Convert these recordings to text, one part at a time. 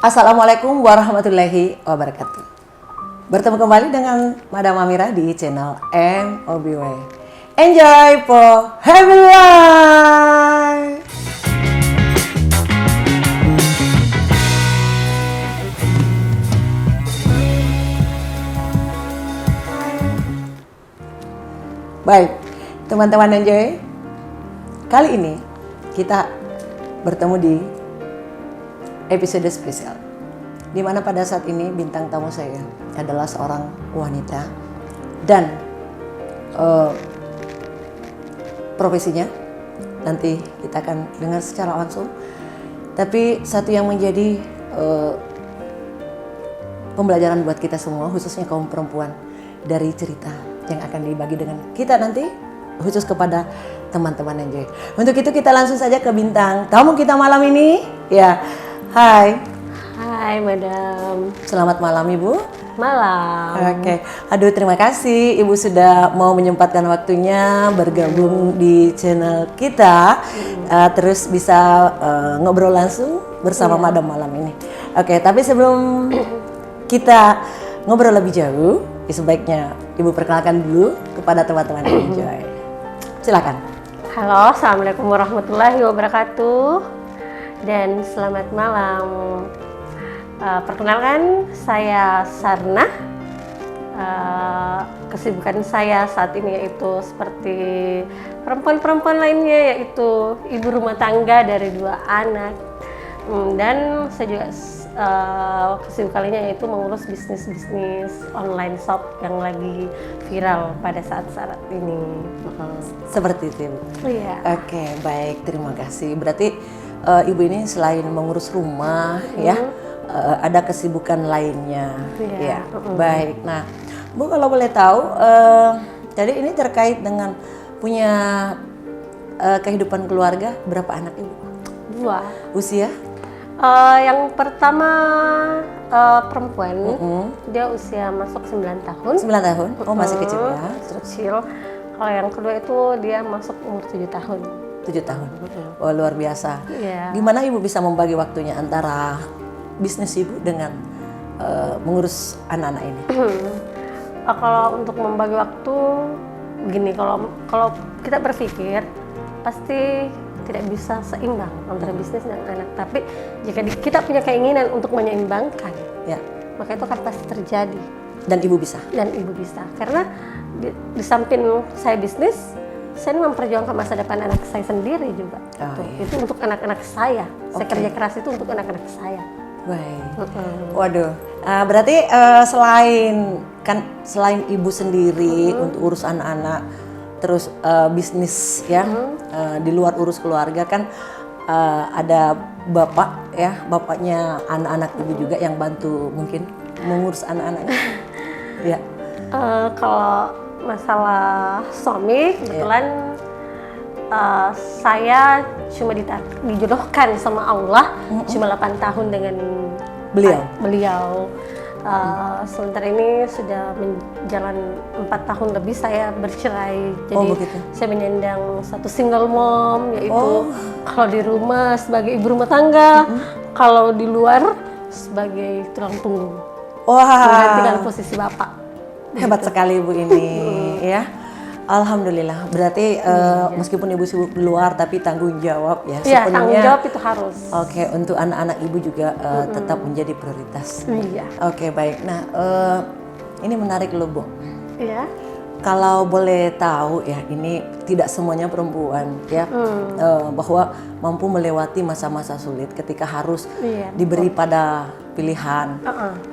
Assalamualaikum warahmatullahi wabarakatuh. Bertemu kembali dengan Madam Amira di channel MOBY. Enjoy for happy life. Baik, teman-teman Enjoy. Kali ini kita bertemu di episode spesial, di mana pada saat ini bintang tamu saya adalah seorang wanita dan profesinya nanti kita akan dengar secara langsung. Tapi satu yang menjadi pembelajaran buat kita semua, khususnya kaum perempuan, dari cerita yang akan dibagi dengan kita nanti, khusus kepada teman-teman Enjoy. Untuk itu kita langsung saja ke bintang tamu kita malam ini. Ya, hai. Hai Madam. Selamat malam Ibu. Malam. Oke, aduh terima kasih Ibu sudah mau menyempatkan waktunya bergabung di channel kita, terus bisa ngobrol langsung bersama Madam malam ini. Oke, tapi sebelum kita ngobrol lebih jauh, sebaiknya Ibu perkenalkan dulu kepada teman-teman Enjoy. Silakan. Halo, assalamualaikum warahmatullahi wabarakatuh. Dan selamat malam. Perkenalkan, saya Sarna. Kesibukan saya saat ini yaitu seperti perempuan-perempuan lainnya, yaitu ibu rumah tangga dari 2 anak. Dan saya juga kesibukannya yaitu mengurus bisnis online shop yang lagi viral pada saat ini. Seperti itu Ibu. Iya. Oke, baik, terima kasih. Berarti Ibu ini selain mengurus rumah ya, ada kesibukan lainnya. Iya. Ya, baik. Nah, Bu kalau boleh tahu, jadi ini terkait dengan punya kehidupan keluarga, berapa anak Ibu? 2. Usia? Yang pertama perempuan, dia usia masuk 9 tahun. 9 tahun? Oh masih kecil ya? Kecil. Kalau yang kedua itu dia masuk umur 7 tahun. 7 tahun? Oh luar biasa. Iya. Gimana Ibu bisa membagi waktunya antara bisnis Ibu dengan mengurus anak-anak ini? Kalau untuk membagi waktu, begini, kalau kita berpikir pasti tidak bisa seimbang antara bisnis dan anak. Tapi jika kita punya keinginan untuk menyeimbangkan, ya, maka itu akan pasti terjadi. Dan Ibu bisa? Dan Ibu bisa, karena di samping saya bisnis, saya memperjuangkan masa depan anak saya sendiri juga. Itu untuk anak-anak saya. Saya kerja keras itu untuk anak-anak saya. Baik. Waduh, berarti selain Ibu sendiri untuk urus anak-anak, terus bisnis ya, di luar urus keluarga kan ada bapak ya, bapaknya anak-anak Ibu juga yang bantu mungkin mengurus anak-anaknya. Ya. Kalau masalah suami, kebetulan saya cuma dijodohkan sama Allah cuma 8 tahun dengan beliau. Sementara ini sudah menjalan 4 tahun lebih saya bercerai. Jadi saya menyandang satu single mom, yaitu kalau di rumah sebagai ibu rumah tangga, kalau di luar sebagai tulang punggung. Menggantikan posisi bapak. Hebat sekali Ibu ini ya. Alhamdulillah. Berarti meskipun Ibu sibuk di luar tapi tanggung jawab ya. Iya, tanggung jawab itu harus. Oke, untuk anak-anak Ibu juga tetap menjadi prioritas. Iya. Oke, baik. Nah, ini menarik loh Bu. Iya. Kalau boleh tahu ya, ini tidak semuanya perempuan ya, bahwa mampu melewati masa-masa sulit ketika harus diberi pada pilihan,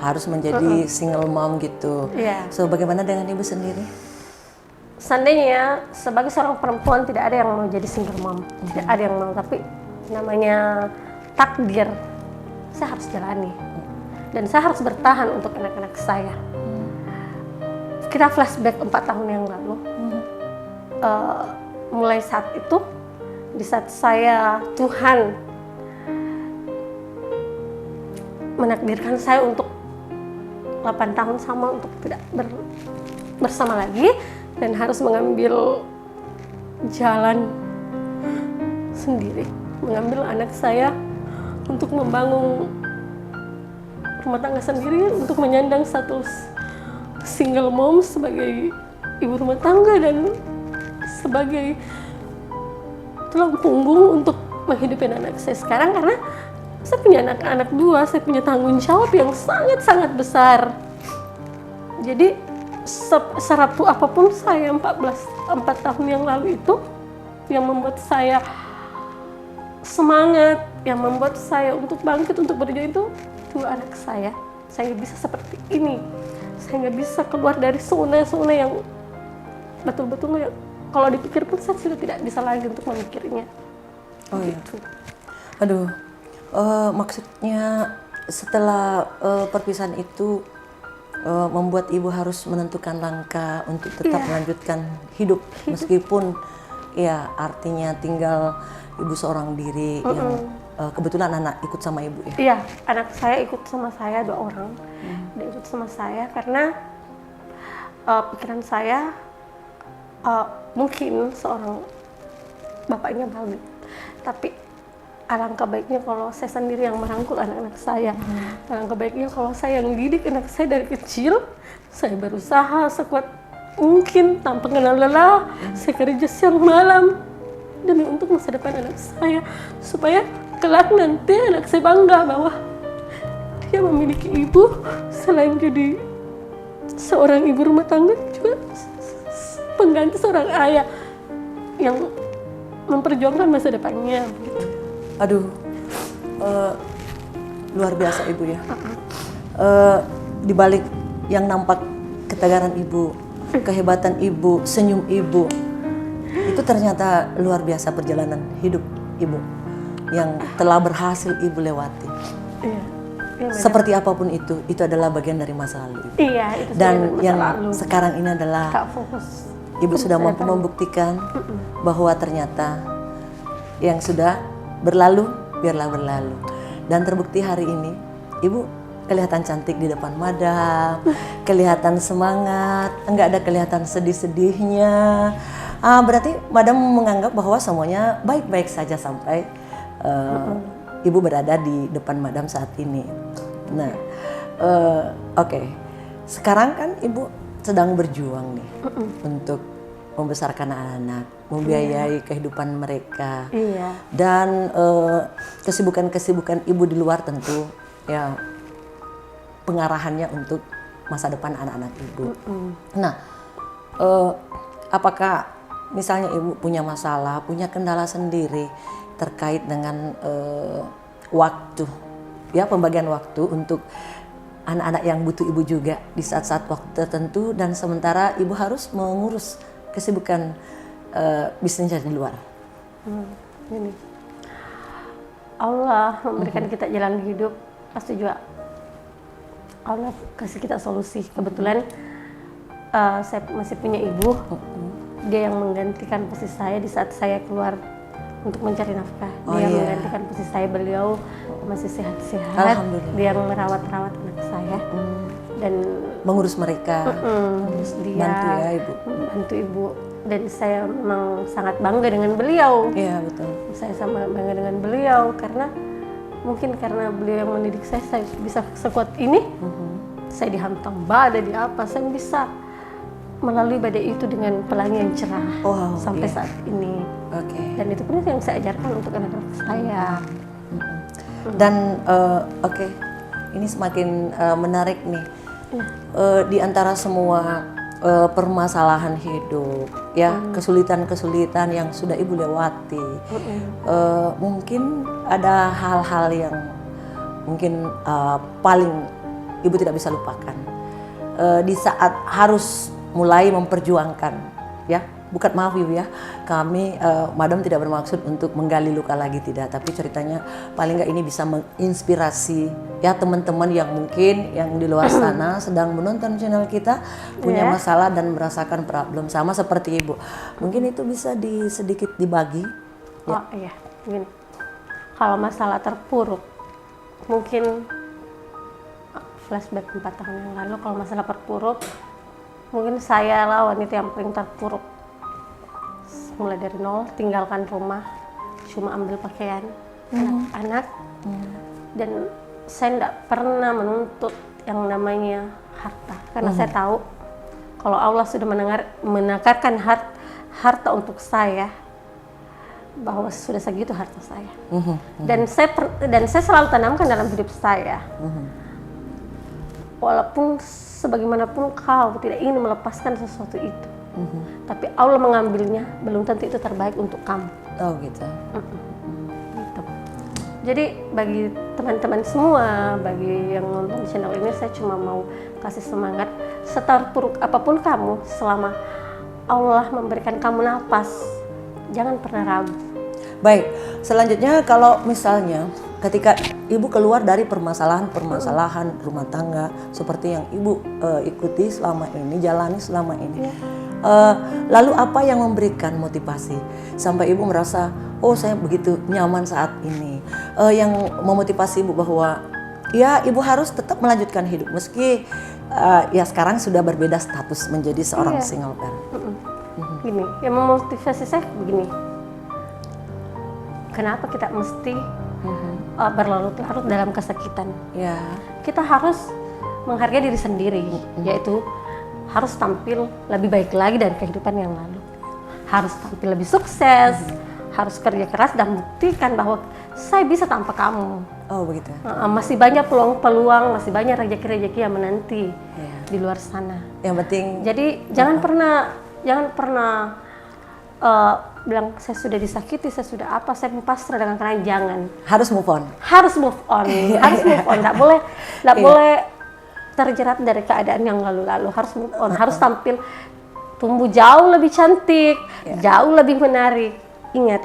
harus menjadi single mom gitu. So, bagaimana dengan Ibu sendiri? Seandainya sebagai seorang perempuan tidak ada yang mau jadi single mom, tidak ada yang mau, tapi namanya takdir, saya harus jalani dan saya harus bertahan untuk anak-anak saya. Kita flashback 4 tahun yang lalu, mulai saat itu, di saat Tuhan menakdirkan saya untuk 8 tahun sama untuk tidak bersama lagi, dan harus mengambil jalan sendiri, mengambil anak saya untuk membangun rumah tangga sendiri untuk menyandang status single mom sebagai ibu rumah tangga dan sebagai tulang punggung untuk menghidupi anak saya sekarang, karena saya punya anak-anak 2, saya punya tanggung jawab yang sangat-sangat besar. Jadi serapuh apapun saya 4 tahun yang lalu itu, yang membuat saya semangat, yang membuat saya untuk bangkit, untuk berjuang itu 2 anak saya. Saya nggak bisa seperti ini, saya nggak bisa keluar dari zona-zona yang betul-betul kalau dipikir pun saya sudah tidak bisa lagi untuk memikirnya. Oh iya. Aduh, maksudnya setelah perpisahan itu membuat ibu harus menentukan langkah untuk tetap melanjutkan hidup meskipun ya artinya tinggal ibu seorang diri yang kebetulan anak ikut sama ibu ya? Iya, anak saya ikut sama saya 2 orang. Dia ikut sama saya karena pikiran saya mungkin seorang bapaknya bagus, tapi alangkah baiknya kalau saya sendiri yang merangkul anak-anak saya. Alangkah baiknya kalau saya yang didik anak saya dari kecil, saya berusaha sekuat mungkin tanpa kenal lelah, saya kerja siang malam demi untuk masa depan anak saya, supaya kelak nanti anak saya bangga bahwa dia memiliki ibu selain jadi seorang ibu rumah tangga juga pengganti seorang ayah yang memperjuangkan masa depannya gitu. Aduh, luar biasa ibu ya. Di balik yang nampak ketegaran ibu, kehebatan ibu, senyum ibu, itu ternyata luar biasa perjalanan hidup ibu yang telah berhasil ibu lewati. Iya. Seperti apapun itu adalah bagian dari masa lalu ibu. Iya, itu Dan masa yang lalu. sekarang ini adalah Kak, fokus. ibu sudah mampu membuktikan bahwa ternyata yang sudah berlalu biarlah berlalu. Dan terbukti hari ini ibu kelihatan cantik di depan madam, kelihatan semangat, enggak ada kelihatan sedih-sedihnya. Berarti madam menganggap bahwa semuanya baik-baik saja sampai ibu berada di depan madam saat ini. Nah, oke. Sekarang kan ibu sedang berjuang nih untuk membesarkan anak-anak, membiayai kehidupan mereka. Iya. Dan kesibukan-kesibukan ibu di luar tentu ya pengarahannya untuk masa depan anak-anak ibu. Nah, apakah misalnya ibu punya masalah, punya kendala sendiri terkait dengan waktu, ya pembagian waktu untuk anak-anak yang butuh ibu juga di saat-saat waktu tertentu, dan sementara ibu harus mengurus kesibukan bisnisnya di luar. Ini Allah memberikan kita jalan hidup, pasti juga Allah kasih kita solusi. Kebetulan saya masih punya ibu, dia yang menggantikan posisi saya di saat saya keluar untuk mencari nafkah. Dia yang menggantikan posisi saya, beliau masih sehat-sehat, dia yang merawat-rawat anak saya dan mengurus mereka, mengurus dia, bantu ya ibu. Bantu ibu, dan saya memang sangat bangga dengan beliau. Iya betul. Saya sama bangga dengan beliau karena mungkin karena beliau yang mendidik saya bisa sekuat ini. Saya dihantam badai di apa, saya bisa melalui badai itu dengan pelangi yang cerah sampai saat ini. Dan itu pun yang saya ajarkan untuk anak-anak saya. Dan ini semakin menarik nih. Di antara semua permasalahan hidup, ya kesulitan-kesulitan yang sudah ibu lewati, mungkin ada hal-hal yang mungkin paling ibu tidak bisa lupakan di saat harus mulai memperjuangkan, ya. Bukan, maaf ibu ya, kami madam tidak bermaksud untuk menggali luka lagi, tidak, tapi ceritanya paling nggak ini bisa menginspirasi ya teman-teman yang mungkin yang di luar sana sedang menonton channel kita punya masalah dan merasakan problem sama seperti ibu. Mungkin itu bisa sedikit dibagi. Oh iya, gini. Kalau masalah terpuruk, mungkin flashback 4 tahun yang lalu. Kalau masalah terpuruk, mungkin saya lah wanita yang paling terpuruk. Mulai dari nol, tinggalkan rumah, cuma ambil pakaian anak-anak, dan saya tidak pernah menuntut yang namanya harta, karena saya tahu kalau Allah sudah menakarkan harta untuk saya, bahwa sudah segitu harta saya. Dan saya selalu tanamkan dalam hidup saya, walaupun sebagaimanapun kau tidak ingin melepaskan sesuatu itu, tapi Allah mengambilnya, belum tentu itu terbaik untuk kamu. Oh gitu. Gitu. Jadi bagi teman-teman semua, bagi yang nonton channel ini, saya cuma mau kasih semangat, seterpuruk apapun kamu, selama Allah memberikan kamu nafas, jangan pernah ragu. Baik, selanjutnya kalau misalnya ketika ibu keluar dari permasalahan rumah tangga seperti yang ibu ikuti selama ini, jalani selama ini, lalu apa yang memberikan motivasi sampai ibu merasa, oh saya begitu nyaman saat ini, yang memotivasi ibu bahwa ya ibu harus tetap melanjutkan hidup meski ya sekarang sudah berbeda status menjadi seorang single parent. Gini, yang memotivasi saya begini, kenapa kita mesti berlarut-larut dalam kesakitan? Ya. Kita harus menghargai diri sendiri, yaitu harus tampil lebih baik lagi dari kehidupan yang lalu. Harus tampil lebih sukses, harus kerja keras dan buktikan bahwa saya bisa tanpa kamu. Oh begitu. Masih banyak peluang-peluang, masih banyak rezeki-rezeki yang menanti di luar sana. Yang penting. Jadi jangan pernah bilang saya sudah disakiti, saya sudah apa, saya pasrah dengan kalian. Jangan. Harus move on. Harus move on. Harus move on. Nggak boleh terjerat dari keadaan yang lalu-lalu. Harus move on. Harus tampil, tumbuh jauh lebih cantik, jauh lebih menarik. Ingat,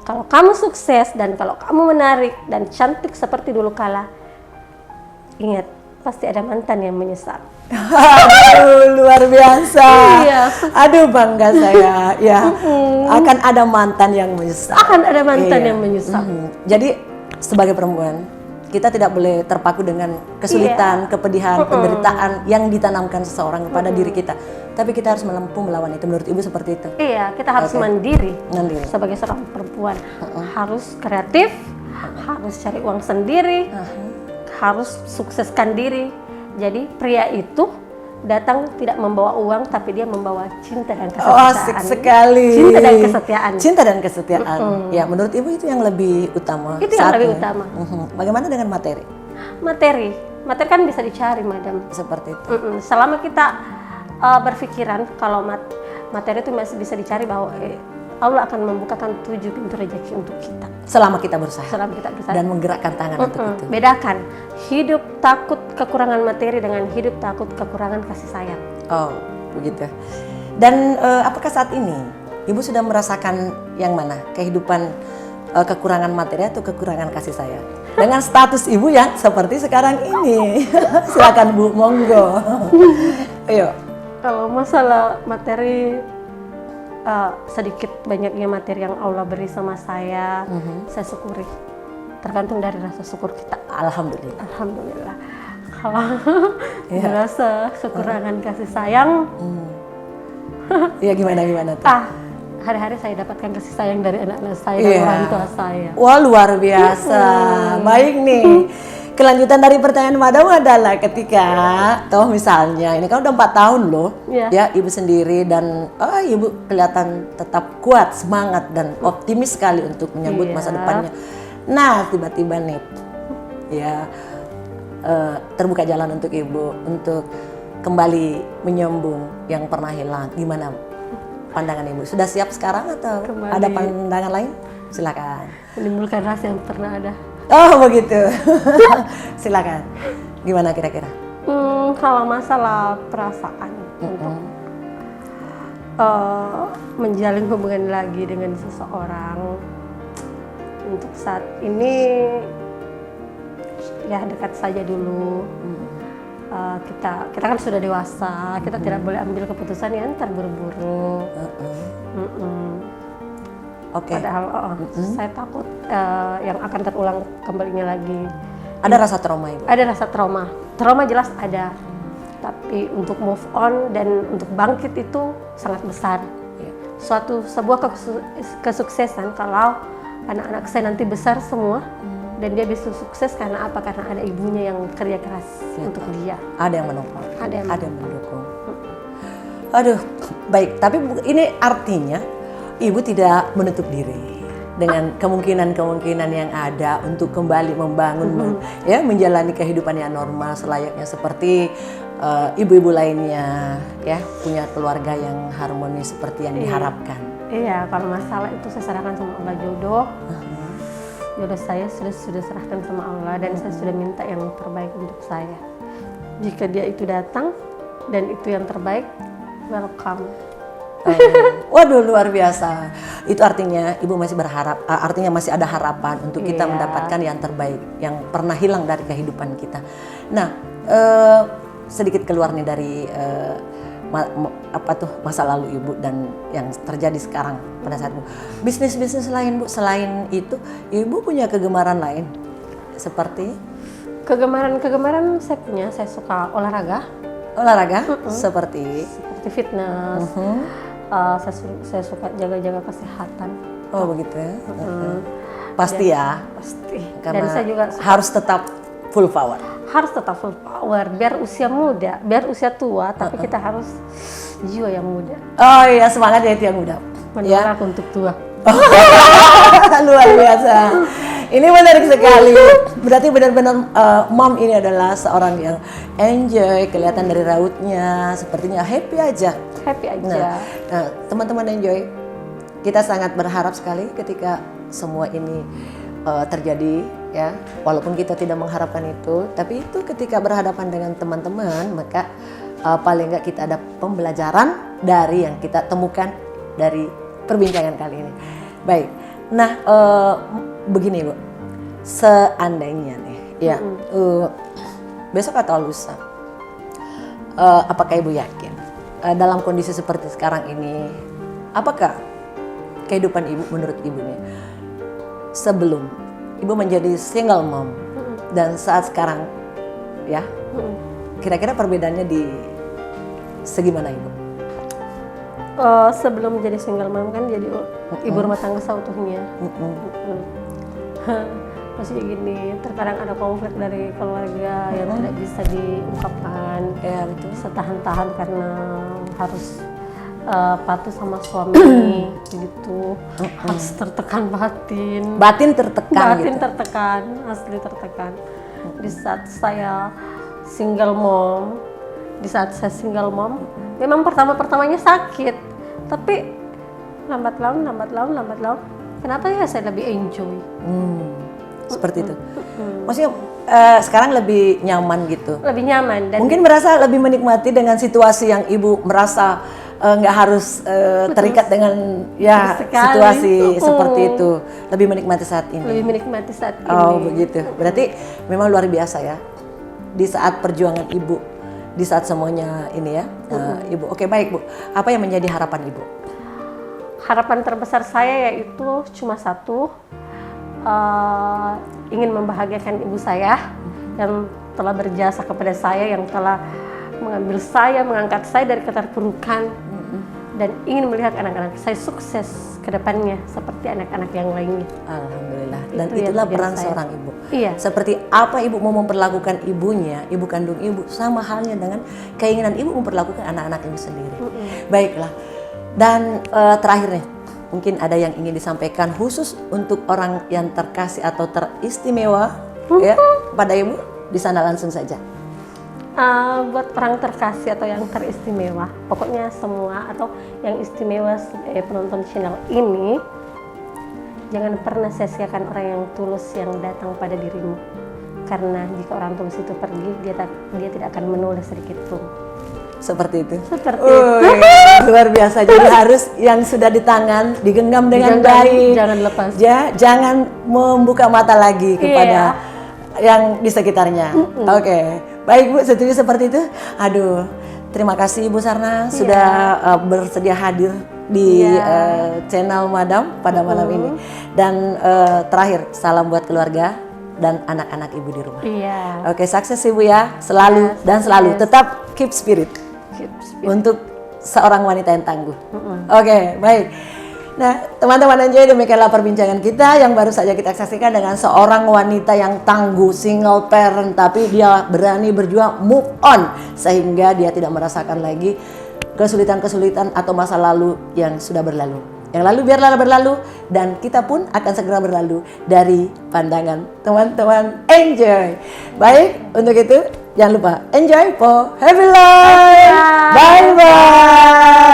kalau kamu sukses dan kalau kamu menarik dan cantik seperti dulu kala, ingat, pasti ada mantan yang menyesal. Aduh, luar biasa. Iya. Aduh, bangga saya. Ya, akan ada mantan yang menyesal. Akan ada mantan yang menyesal. Jadi sebagai perempuan, kita tidak boleh terpaku dengan kesulitan, kepedihan, penderitaan yang ditanamkan seseorang kepada diri kita. Tapi kita harus mampu melawan itu. Menurut ibu seperti itu? Iya, kita harus mandiri. Mandiri. Sebagai seorang perempuan, harus kreatif, harus cari uang sendiri, harus sukseskan diri. Jadi pria itu datang tidak membawa uang, tapi dia membawa cinta dan kesetiaan. Oh, asik sekali. Cinta dan kesetiaan. Cinta dan kesetiaan. Ya, menurut ibu itu yang lebih utama. Itu yang lebih utama. Bagaimana dengan materi? Materi kan bisa dicari, madam. Seperti itu. Selama kita berpikiran kalau materi itu masih bisa dicari, bahwa Allah akan membukakan 7 pintu rezeki untuk kita. Selama kita berusaha. Selama kita berusaha. Dan menggerakkan tangan untuk itu. Bedakan hidup takut kekurangan materi dengan hidup takut kekurangan kasih sayang. Oh, begitu. Dan apakah saat ini ibu sudah merasakan yang mana? Kehidupan kekurangan materi atau kekurangan kasih sayang? Dengan status ibu yang seperti sekarang ini. Silakan Bu, monggo. Ayo. Kalau masalah materi, sedikit banyaknya materi yang Allah beri sama saya syukuri. Tergantung dari rasa syukur kita. Alhamdulillah. Alhamdulillah. Kalau merasa kekurangan kasih sayang, ya gimana tuh? hari-hari saya dapatkan kasih sayang dari anak-anak saya dan orang tua saya. Wah, luar biasa. Baik nih. Kelanjutan dari pertanyaan madam adalah ketika toh misalnya ini kan udah 4 tahun loh, ya ibu sendiri, dan ibu kelihatan tetap kuat, semangat dan optimis sekali untuk menyambut masa depannya. Nah, tiba-tiba nih ya terbuka jalan untuk ibu untuk kembali menyambung yang pernah hilang. Gimana pandangan ibu? Sudah siap sekarang atau ada pandangan lain? Silakan. Menimbulkan rasa yang pernah ada. Oh begitu. Silakan. Gimana kira-kira? Kalau masalah perasaan untuk menjalin hubungan lagi dengan seseorang, untuk saat ini ya dekat saja dulu. Kita kan sudah dewasa, kita tidak boleh ambil keputusan yang terburu-buru. Padahal saya takut yang akan terulang kembalinya lagi. Ada rasa trauma ibu? Ada rasa trauma. Trauma jelas ada. Tapi untuk move on dan untuk bangkit itu sangat besar. Sebuah kesuksesan kalau anak-anak saya nanti besar semua Dan dia bisa sukses karena apa? Karena ada ibunya yang kerja keras untuk dia. Ada yang menopang, Ada yang mendukung. Aduh, baik. Tapi ini artinya ibu tidak menutup diri dengan kemungkinan-kemungkinan yang ada untuk kembali membangun, ya, menjalani kehidupan yang normal selayaknya seperti ibu-ibu lainnya, ya, punya keluarga yang harmonis seperti yang diharapkan. Iya, kalau masalah itu saya serahkan sama Allah jodoh. Jodoh saya sudah serahkan sama Allah dan saya sudah minta yang terbaik untuk saya. Jika dia itu datang dan itu yang terbaik, welcome. Waduh, luar biasa. Itu artinya ibu masih berharap, artinya masih ada harapan untuk kita mendapatkan yang terbaik, yang pernah hilang dari kehidupan kita. Nah, sedikit keluar nih dari masa lalu ibu dan yang terjadi sekarang pada saat ibu. Bisnis lain bu, selain itu ibu punya kegemaran lain seperti? Kegemaran saya punya, saya suka olahraga. Seperti fitness. Saya suka jaga-jaga kesehatan. Oh begitu ya. Pasti ya. Pasti. Karena dan saya juga harus tetap full power. Harus tetap full power, biar usia muda, biar usia tua, tapi kita harus jiwa yang muda. Oh iya, semangat ya itu yang muda. Menolak untuk tua. Luar biasa. Ini menarik sekali. Berarti benar-benar mom ini adalah seorang yang enjoy, kelihatan dari rautnya, sepertinya happy aja. Happy aja. Nah, teman-teman enjoy. Kita sangat berharap sekali ketika semua ini terjadi, ya, walaupun kita tidak mengharapkan itu, tapi itu ketika berhadapan dengan teman-teman, maka paling nggak kita ada pembelajaran dari yang kita temukan dari perbincangan kali ini. Baik, nah begini bu, seandainya nih, ya, besok atau lusa, apakah ibu yakin dalam kondisi seperti sekarang ini, apakah kehidupan ibu menurut ibu nih? Sebelum ibu menjadi single mom dan saat sekarang, ya, kira-kira perbedaannya di segi mana ibu? Sebelum menjadi single mom kan jadi ibu rumah tangga seutuhnya. Masih gini, terkadang ada konflik dari keluarga yang tidak bisa diungkapkan. Ya betul. Setahan-tahan karena harus patuh sama suami gitu, harus tertekan batin tertekan, asli tertekan. Di saat saya single mom, memang pertamanya sakit, tapi lambat laun, kenapa ya saya lebih enjoy. Seperti itu. Maksudnya sekarang lebih nyaman gitu. Lebih nyaman dan mungkin merasa lebih menikmati dengan situasi yang ibu merasa nggak harus terikat dengan ya situasi seperti itu, lebih menikmati saat ini. Oh begitu, berarti memang luar biasa ya di saat perjuangan ibu, di saat semuanya ini ya. Ibu, oke, baik bu, apa yang menjadi harapan ibu? Harapan terbesar saya yaitu cuma satu, ingin membahagiakan ibu saya yang telah berjasa kepada saya, yang telah mengambil saya, mengangkat saya dari keterpurukan, dan ingin melihat anak-anak saya sukses ke depannya seperti anak-anak yang lainnya. Alhamdulillah. Dan itulah peran seorang ibu. Iya. Seperti apa ibu mau memperlakukan ibunya, ibu kandung ibu, sama halnya dengan keinginan ibu memperlakukan anak-anak ibu sendiri. Baiklah. Dan terakhir nih, mungkin ada yang ingin disampaikan khusus untuk orang yang terkasih atau teristimewa ya pada ibu, di sana langsung saja. Buat orang terkasih atau yang teristimewa, pokoknya semua atau yang istimewa penonton channel ini, jangan pernah sia-siakan orang yang tulus yang datang pada dirimu, karena jika orang tulus itu pergi, dia tidak akan menoleh sedikit pun. Seperti itu. Seperti itu. Luar biasa. Jadi harus yang sudah di tangan digenggam dengan baik. Jangan lepas. Jangan membuka mata lagi kepada yang di sekitarnya. Oke. Baik Bu, setuju seperti itu. Aduh, terima kasih Ibu Sarna sudah bersedia hadir di channel Madam pada malam ini. Dan terakhir, salam buat keluarga dan anak-anak Ibu di rumah. Oke, sukses Ibu ya, selalu dan selalu. Tetap keep spirit. Untuk seorang wanita yang tangguh. Oke, baik. Nah, teman-teman enjoy, demikianlah perbincangan kita yang baru saja kita saksikan dengan seorang wanita yang tangguh, single parent, tapi dia berani berjuang move on sehingga dia tidak merasakan lagi kesulitan-kesulitan atau masa lalu yang sudah berlalu. Yang lalu biarlah berlalu dan kita pun akan segera berlalu dari pandangan teman-teman enjoy. Baik, untuk itu jangan lupa enjoy for happy life. Bye bye.